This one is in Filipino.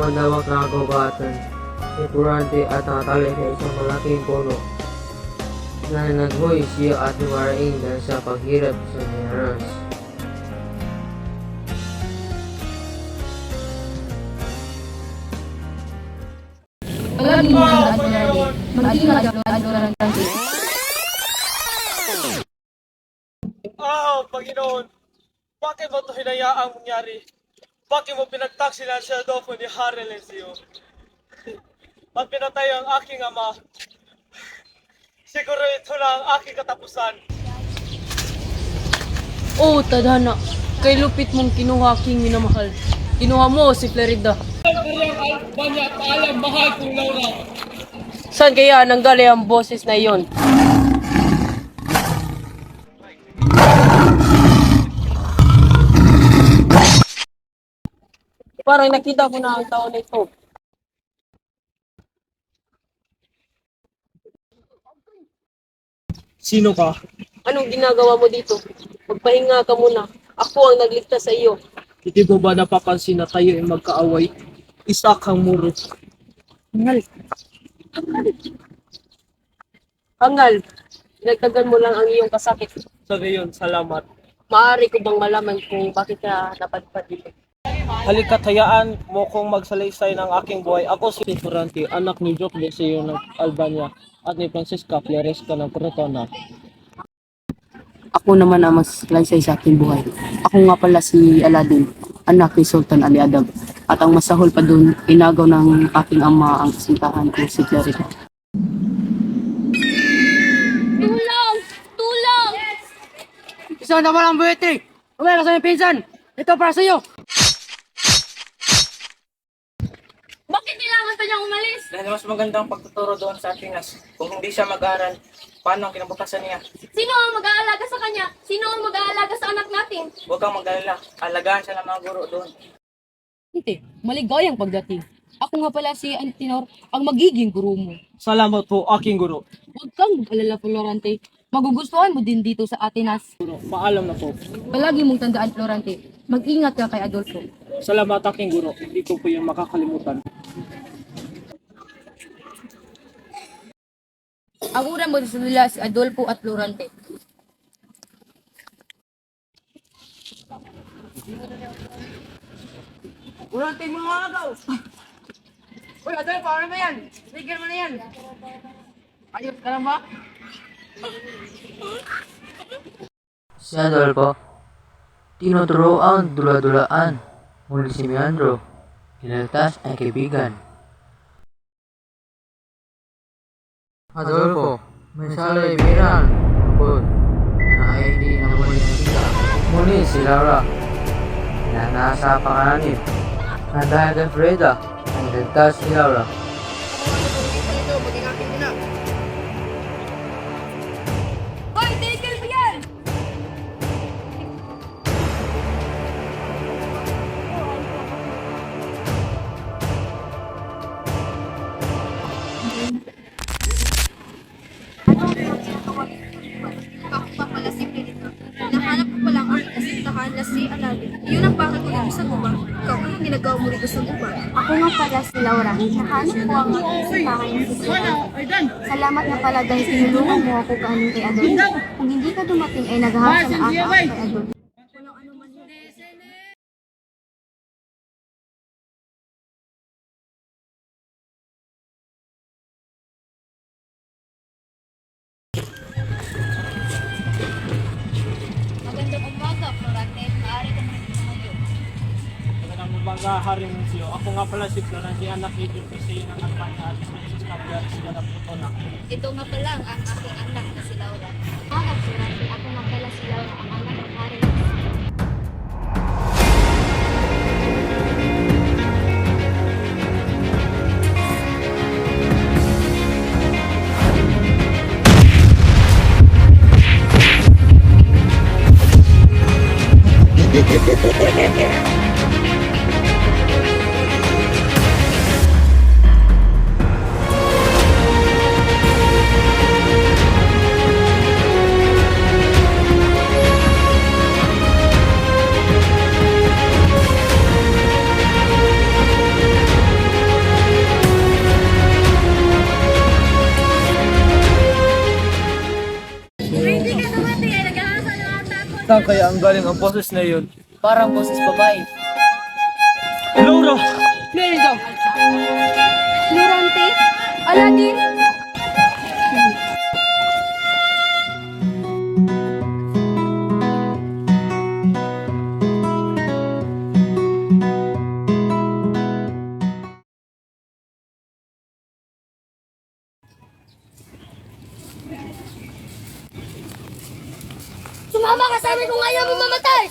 madawak na kagubatan. Importante at nakatali sa isang malaking puno na naghoy siya at lumaraing dahil sa paghirap sa generals. Palagi mo ang Admiralty. Mag-ingat ang Admiralty. Panginoon, bakit mo ito hinayaang mangyari? Bakit mo pinagtaksilan siya Adolfo ni Harry Lenzio? At pinatay ang aking ama. Siguro ito na ang aking katapusan. Oh, tadhana. Kay lupit mong kinuha king minamahal. Kinuha mo si Florida. Albanya, paalam, mahal kong Laura. Saan kaya nanggali ang boses na iyon? Parang nakita ko na ang tao na ito. Sino ka? Anong ginagawa mo dito? Magpahinga ka muna. Ako ang nagligtas sa iyo. Hindi mo ba napapansin na tayo ay magkaaway? Isa kang muro. Hangal. Hangal. Pinagtagan mo lang ang iyong kasakit. Sa gayon, salamat. Maaari ko bang malaman kung bakit ka napadpad dito? Halika't hayaan mo kong magsalaysay ng aking buhay. Ako si Ferrante, anak ni Joke Deseo ng Albania at ni Francisca Floresca ng Cortona. Ako naman ang maslaysay sa aking buhay. Ako nga pala si Aladdin, anak ni Sultan Ali Adam. At ang masahol pa dun, inagaw ng aking ama ang kasintahan ko si Clarita. Tulong! Tulong! Isang naman ang buwete! Umay ka sa iyong pinsan! Ito para sa iyo! Bakit kailangan pa niyang umalis? Dahil mas magandang pagtuturo doon sa Atenas. Kung hindi siya mag-aaral, paano ang kinabukasan niya? Sino ang mag-aalaga sa kanya? Sino ang mag-aalaga sa anak natin? Huwag kang mag-alala. Alagaan siya ng mga guro doon. Hindi, maligayang pagdating. Ako nga pala si Antinor, ang magiging guro mo. Salamat po, aking guro. Huwag kang mag-alala, Florante. Magugustuhan mo din dito sa Atenas. Guro, paalam na po. Palagi mong tandaan, Florante. Mag-ingat ka kay Adolfo. Salamat aking guro. Hindi ko po yung makakalimutan. Ang una mo sa nila si Adolfo at Florante. Ulante mo mga agaw! Uy, Adolfo, ano ba yan? Bigyan mo na yan! Ayos ka lang ba? Si Adolfo, tinuturo ang dula-dulaan. Muli si Meandro, kinaltas ay kaibigan. Adolfo, may salay biran. Bukod, na ay hindi na muli nakita. Muli si Laura, na nasa panganib. Na dahil kay Freda, ay nagtas si Laura. Hoy, tigil mo yan! Ako pa pala si Pilito. Nahanap ko palang ang kasintahan na si Aladdin. Yun ang bakit ko dito sa guba. Ikaw ang ginagawa mo rito sa guba. Ako nga pala si Laura. Nahanap ko ang kasintahan ni si Florante. Salamat na pala dahil tinulungan mo ako kanin kay Adolfo. Kung hindi ka dumating ay naghahasa na ata ako kay Adolfo. Magandang umaga, Florante. Maaari ka naman tumayo. Magandang umaga, Harry Lenzio. Ako nga pala si Florante, anak ni Joke Deseo ng Albania at ni Francisca Floresca ng Cortona. Ito nga pala ang aking anak na si Laura. Aga, Florante. Ako nga pala si Laura, ang anak ng Harry. Saan kaya ang galing ang boses na yun? Parang boses babae. Laura! Florido! Florante? Aladdin? Sumama ka sa amin kung ayaw mo mamatay!